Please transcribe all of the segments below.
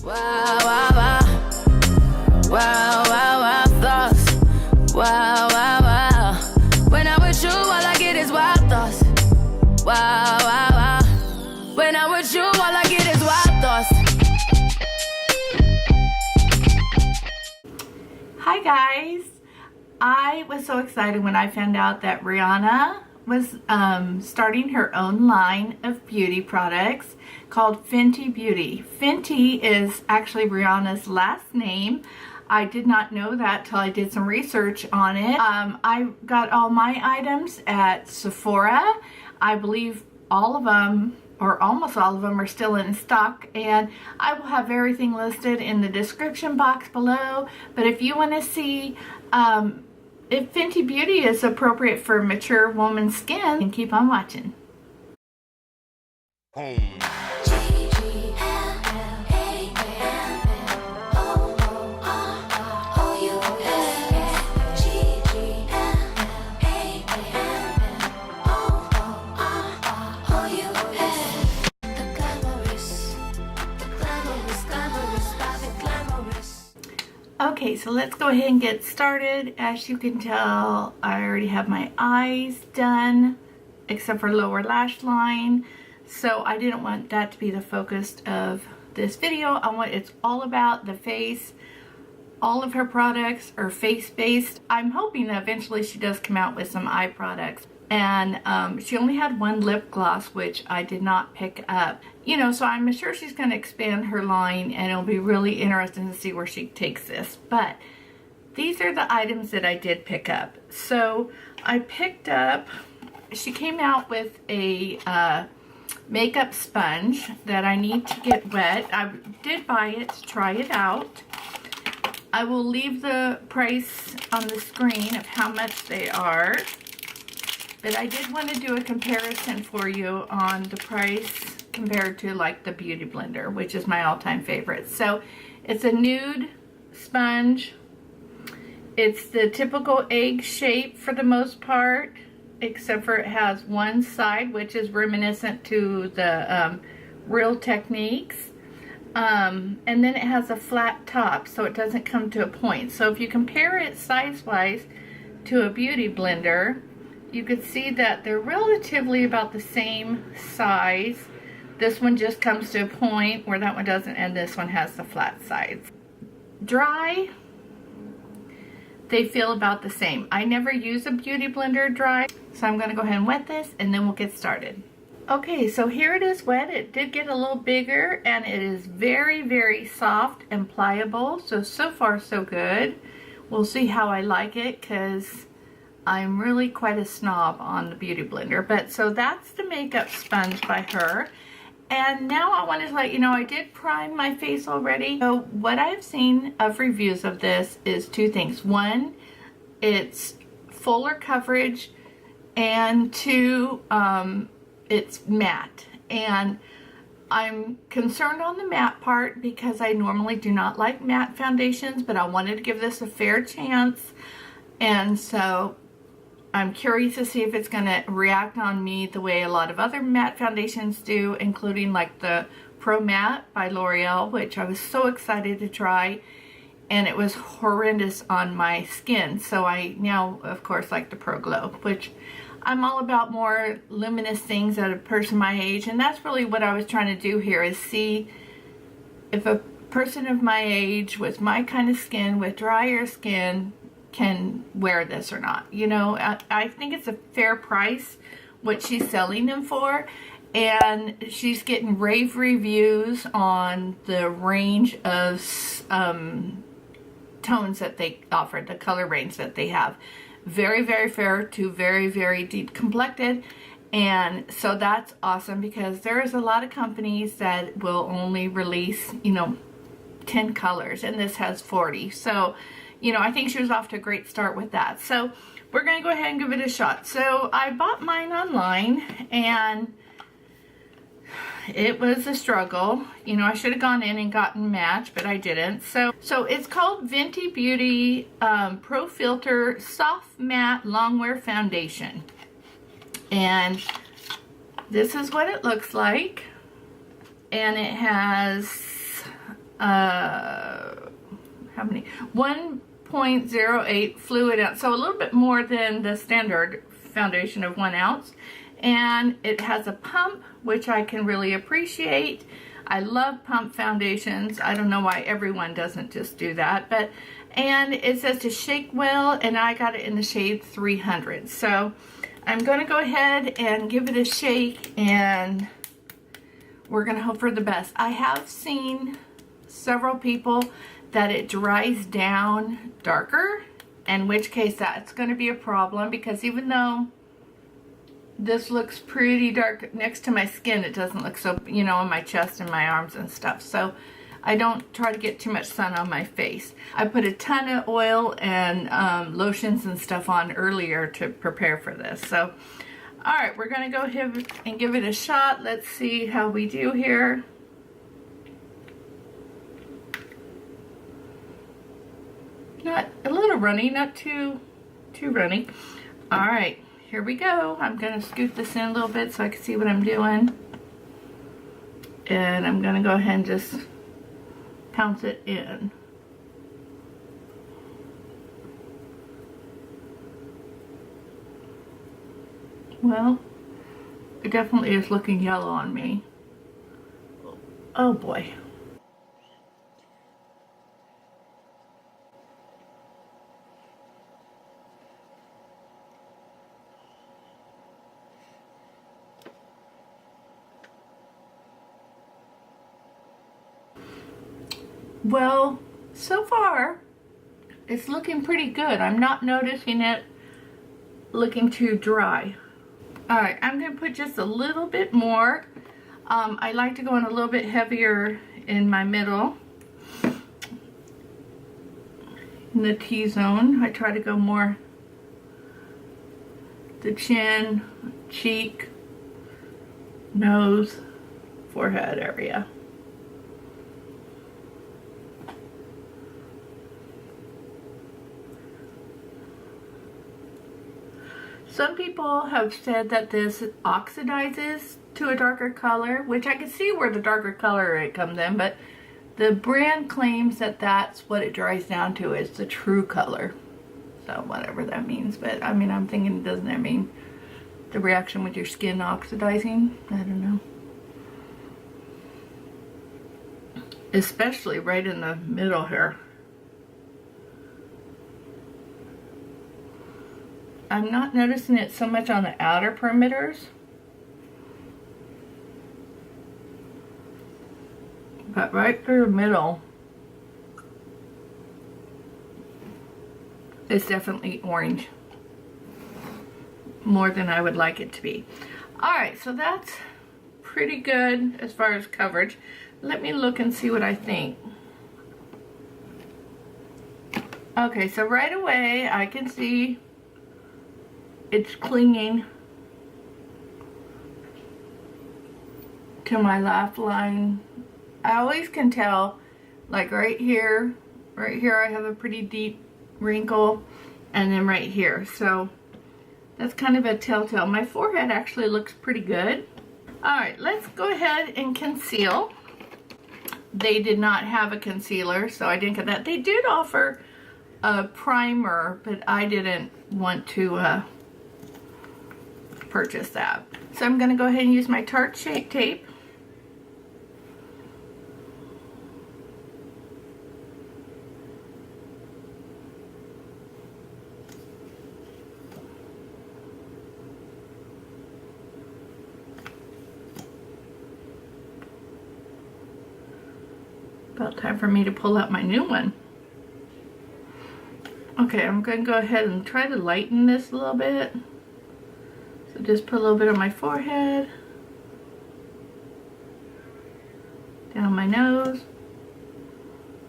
Wow, wow, wow. Wow, wow, wow, thoughts. Wow, wow, wow. When I'm with you, all I get is wild thoughts. Wow, wow, wow. When I'm with you, all I get is wild thoughts. Hi guys. I was so excited when I found out that Rhianna was starting her own line of beauty products called Fenty Beauty. Fenty is actually Rhianna's last name. I did not know that till I did some research on it. I got all my items at Sephora. I believe all of them, or almost all of them, are still in stock, and I will have everything listed in the description box below. But if you want to see if Fenty Beauty is appropriate for mature woman's skin, then keep on watching. Okay, so let's go ahead and get started. As you can tell, I already have my eyes done, except for lower lash line. So I didn't want that to be the focus of this video. It's all about the face. All of her products are face-based. I'm hoping that eventually she does come out with some eye products. And she only had one lip gloss, which I did not pick up. You know, so I'm sure she's going to expand her line, and it'll be really interesting to see where she takes this. But these are the items that I did pick up. So I picked up, she came out with a makeup sponge that I need to get wet. I did buy it to try it out. I will leave the price on the screen of how much they are. But I did want to do a comparison for you on the price compared to like the Beauty Blender, which is my all-time favorite. So it's a nude sponge. It's the typical egg shape for the most part, except for it has one side which is reminiscent to the Real Techniques. And then it has a flat top, so it doesn't come to a point. So if you compare it size-wise to a Beauty Blender, you could see that they're relatively about the same size. This one just comes to a point where that one doesn't, and this one has the flat sides. Dry, they feel about the same. I never use a Beauty Blender dry, so I'm going to go ahead and wet this, and then we'll get started. Okay, so here it is wet. It did get a little bigger, and it is very, very soft and pliable. So far so good. We'll see how I like it, because I'm really quite a snob on the Beauty Blender. But so that's the makeup sponge by her. And now I wanted to let you know I did prime my face already. So what I've seen of reviews of this is two things. One, it's fuller coverage, and two, it's matte. And I'm concerned on the matte part because I normally do not like matte foundations, but I wanted to give this a fair chance. And so I'm curious to see if it's going to react on me the way a lot of other matte foundations do, including like the Pro Matte by L'Oreal, which I was so excited to try, and it was horrendous on my skin. So I now, of course, like the Pro Glow, which I'm all about more luminous things at a person my age, and that's really what I was trying to do here, is see if a person of my age with my kind of skin, with drier skin, can wear this or not. You know, I think it's a fair price what she's selling them for, and she's getting rave reviews on the range of tones that they offer, the color range that they have. Very, very fair to very, very deep complected. And so that's awesome, because there's a lot of companies that will only release, you know, 10 colors, and this has 40. So, you know, I think she was off to a great start with that. So we're going to go ahead and give it a shot. So I bought mine online, and it was a struggle. You know, I should have gone in and gotten match, but I didn't. So it's called Fenty Beauty Pro Filt'r Soft Matte Longwear Foundation. And this is what it looks like. And it has how many? 1.08 fluid ounce, so a little bit more than the standard foundation of 1 ounce. And it has a pump, which I can really appreciate. I love pump foundations. I don't know why everyone doesn't just do that, but, and it says to shake well, and I got it in the shade 300. So I'm going to go ahead and give it a shake, and we're going to hope for the best. I have seen several people that it dries down darker, in which case that's going to be a problem, because even though this looks pretty dark next to my skin, it doesn't look so, you know, on my chest and my arms and stuff. So I don't try to get too much sun on my face. I put a ton of oil and lotions and stuff on earlier to prepare for this. So, all right, we're gonna go ahead and give it a shot. Let's see how we do here. Not a little runny, not too runny. All right. Here we go. I'm going to scoot this in a little bit so I can see what I'm doing. And I'm going to go ahead and just pounce it in. Well, it definitely is looking yellow on me. Oh boy. Well, so far, it's looking pretty good. I'm not noticing it looking too dry. All right, I'm gonna put just a little bit more. I like to go in a little bit heavier in my middle. In the T-zone, I try to go more the chin, cheek, nose, forehead area. Some people have said that this oxidizes to a darker color, which I can see where the darker color it comes in, but the brand claims that that's what it dries down to, is the true color. So whatever that means, but I mean, I'm thinking, doesn't that mean the reaction with your skin oxidizing? I don't know. Especially right in the middle here. I'm not noticing it so much on the outer perimeters, but right through the middle, it's definitely orange, more than I would like it to be. Alright, so that's pretty good as far as coverage. Let me look and see what I think. Okay, so right away I can see it's clinging to my laugh line. I always can tell, like right here I have a pretty deep wrinkle, and then right here. So that's kind of a telltale. My forehead actually looks pretty good. Alright, let's go ahead and conceal. They did not have a concealer, so I didn't get that. They did offer a primer, but I didn't want to purchase that. So I'm going to go ahead and use my Tarte Shape Tape. About time for me to pull out my new one. Okay, I'm going to go ahead and try to lighten this a little bit. So just put a little bit on my forehead, down my nose,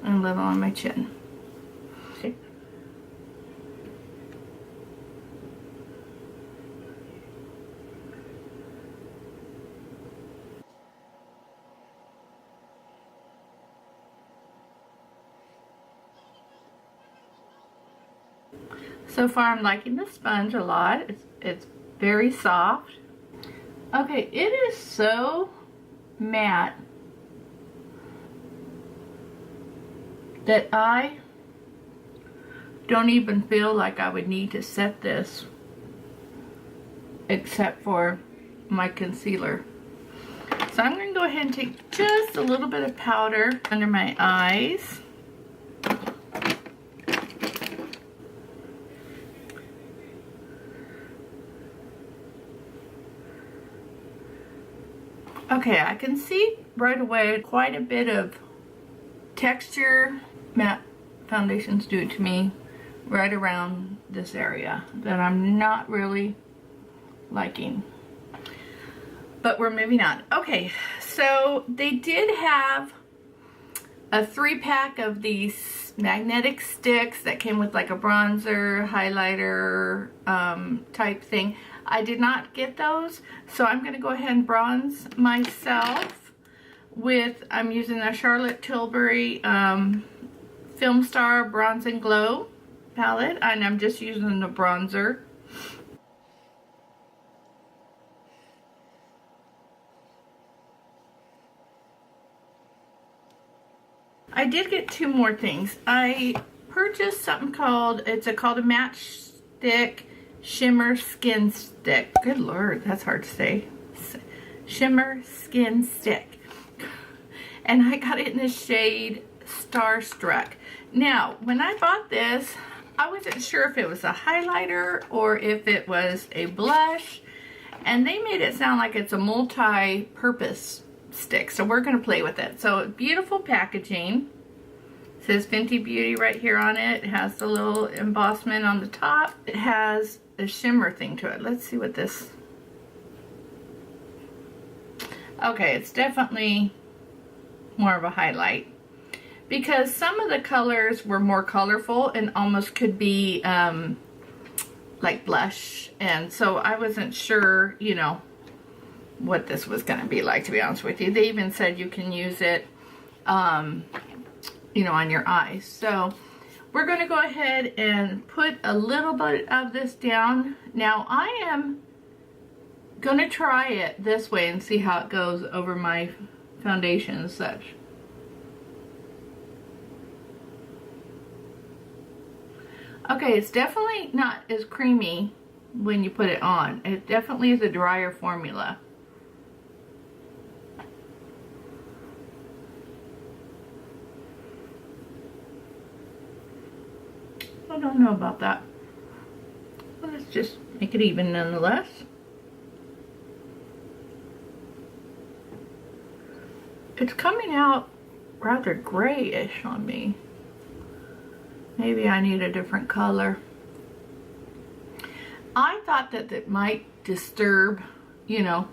and a little on my chin. Okay. So far I'm liking the sponge a lot. It's very soft. Okay, it is so matte. that I don't even feel like I would need to set this except for my concealer. So I'm going to go ahead and take just a little bit of powder under my eyes. Okay, I can see right away quite a bit of texture matte foundations do to me right around this area that I'm not really liking. But we're moving on. Okay, so they did have a 3-pack of these magnetic sticks that came with like a bronzer, highlighter type thing. I did not get those, so I'm going to go ahead and bronze myself with, I'm using the Charlotte Tilbury Film Star Bronze and Glow palette, and I'm just using the bronzer. I did get 2 more things. I purchased something called, it's called a matchstick Shimmer Stick. Good Lord, that's hard to say. Shimmer Stick. And I got it in the shade Starstruck. Now, when I bought this, I wasn't sure if it was a highlighter or if it was a blush. And they made it sound like it's a multi-purpose stick. So we're going to play with it. So beautiful packaging. It says Fenty Beauty right here on it. It has the little embossment on the top. It has a shimmer thing to it. Let's see what this... Okay, it's definitely more of a highlight, because some of the colors were more colorful and almost could be like blush, and so I wasn't sure, you know, what this was going to be like, to be honest with you. They even said you can use it you know, on your eyes. So we're going to go ahead and put a little bit of this down. Now I am going to try it this way and see how it goes over my foundation and such. Okay, it's definitely not as creamy when you put it on. It definitely is a drier formula. I don't know about that. Well, let's just make it even nonetheless. It's coming out rather grayish on me. Maybe I need a different color. I thought that it might disturb, you know,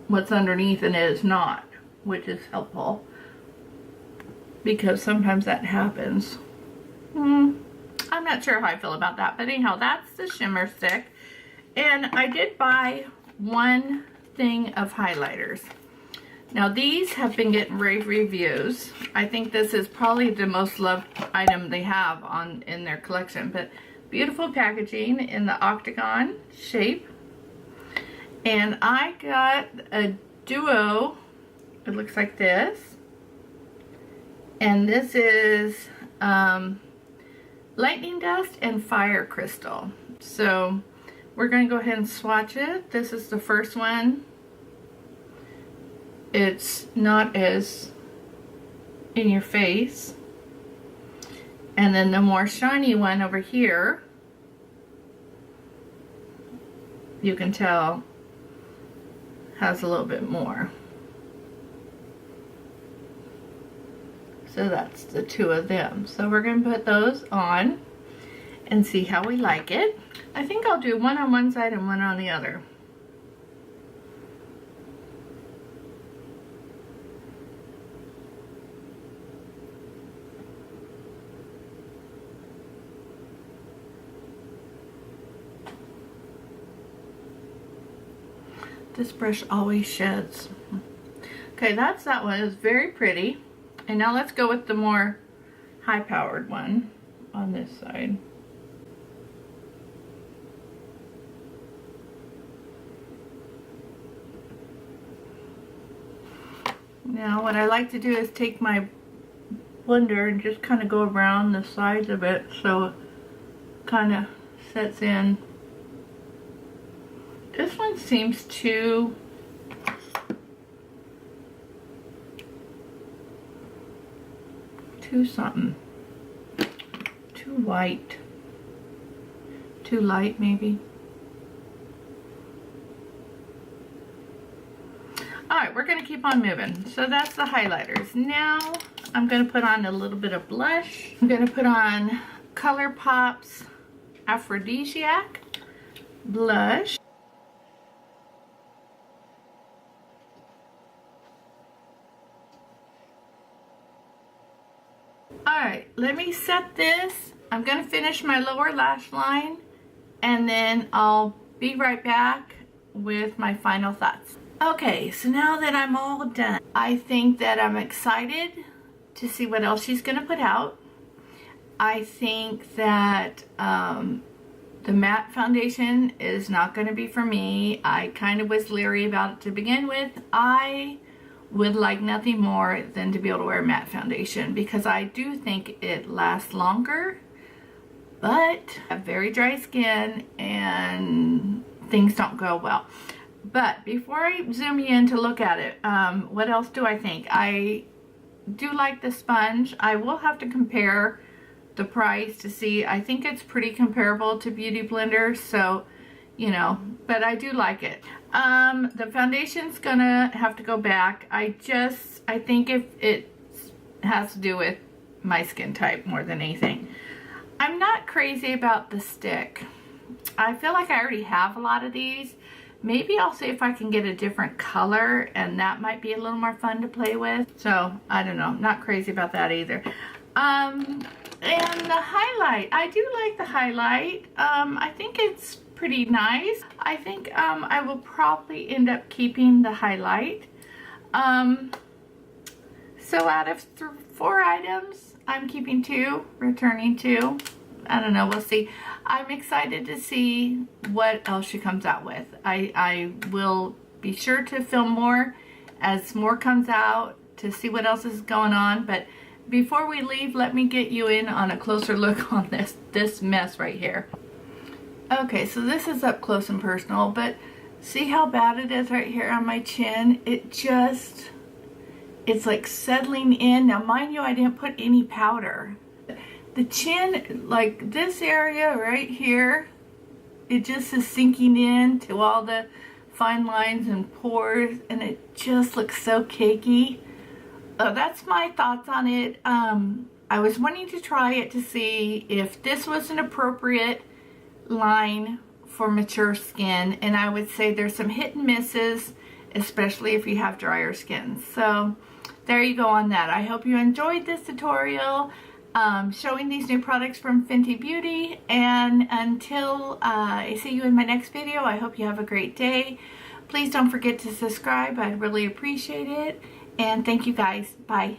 what's underneath, and it is not, which is helpful, because sometimes that happens. I'm not sure how I feel about that, but anyhow, that's the Shimmer Stick. And I did buy 1 thing of highlighters. Now these have been getting rave reviews. I think this is probably the most loved item they have in their collection. But beautiful packaging in the octagon shape. And I got a duo. It looks like this. And this is lightning dust and fire crystal. So we're going to go ahead and swatch it. This is the first one. It's not as in your face. And then the more shiny one over here, you can tell has a little bit more. So that's the 2 of them. So we're going to put those on and see how we like it. I think I'll do one on one side and one on the other. This brush always sheds. Okay, that's that one. It's very pretty. And now let's go with the more high-powered one on this side. Now what I like to do is take my blender and just kind of go around the sides of it so it kind of sets in. This one seems too something. Too white. Too light maybe. Alright, we're going to keep on moving. So that's the highlighters. Now I'm going to put on a little bit of blush. I'm going to put on ColourPop's Aphrodisiac blush. Alright, let me set this. I'm going to finish my lower lash line and then I'll be right back with my final thoughts. Okay, so now that I'm all done, I think that I'm excited to see what else she's going to put out. I think that the matte foundation is not going to be for me. I kind of was leery about it to begin with. I would like nothing more than to be able to wear matte foundation because I do think it lasts longer, but I have very dry skin and things don't go well. But before I zoom you in to look at it, what else do I think? I do like the sponge. I will have to compare the price to see. I think it's pretty comparable to Beauty Blender, so you know, but I do like it. The foundation's gonna have to go back. I think if it has to do with my skin type more than anything. I'm not crazy about the stick. I feel like I already have a lot of these. Maybe I'll see if I can get a different color and that might be a little more fun to play with. So, I don't know. Not crazy about that either. And the highlight. I do like the highlight. I think it's pretty nice. I think I will probably end up keeping the highlight. So out of 4 items, I'm keeping 2, returning 2. I don't know, we'll see. I'm excited to see what else she comes out with. I will be sure to film more as more comes out to see what else is going on. But before we leave, let me get you in on a closer look on this mess right here. Okay, so this is up close and personal, but see how bad it is right here on my chin? It's like settling in. Now mind you, I didn't put any powder. The chin, like this area right here, it just is sinking in to all the fine lines and pores, and it just looks so cakey. That's my thoughts on it. I was wanting to try it to see if this was an appropriate line for mature skin, and I would say there's some hit and misses, especially if you have drier skin. So there you go on that. I hope you enjoyed this tutorial showing these new products from Fenty Beauty, and until I see you in my next video, I hope you have a great day. Please don't forget to subscribe. I'd really appreciate it, and thank you guys. Bye.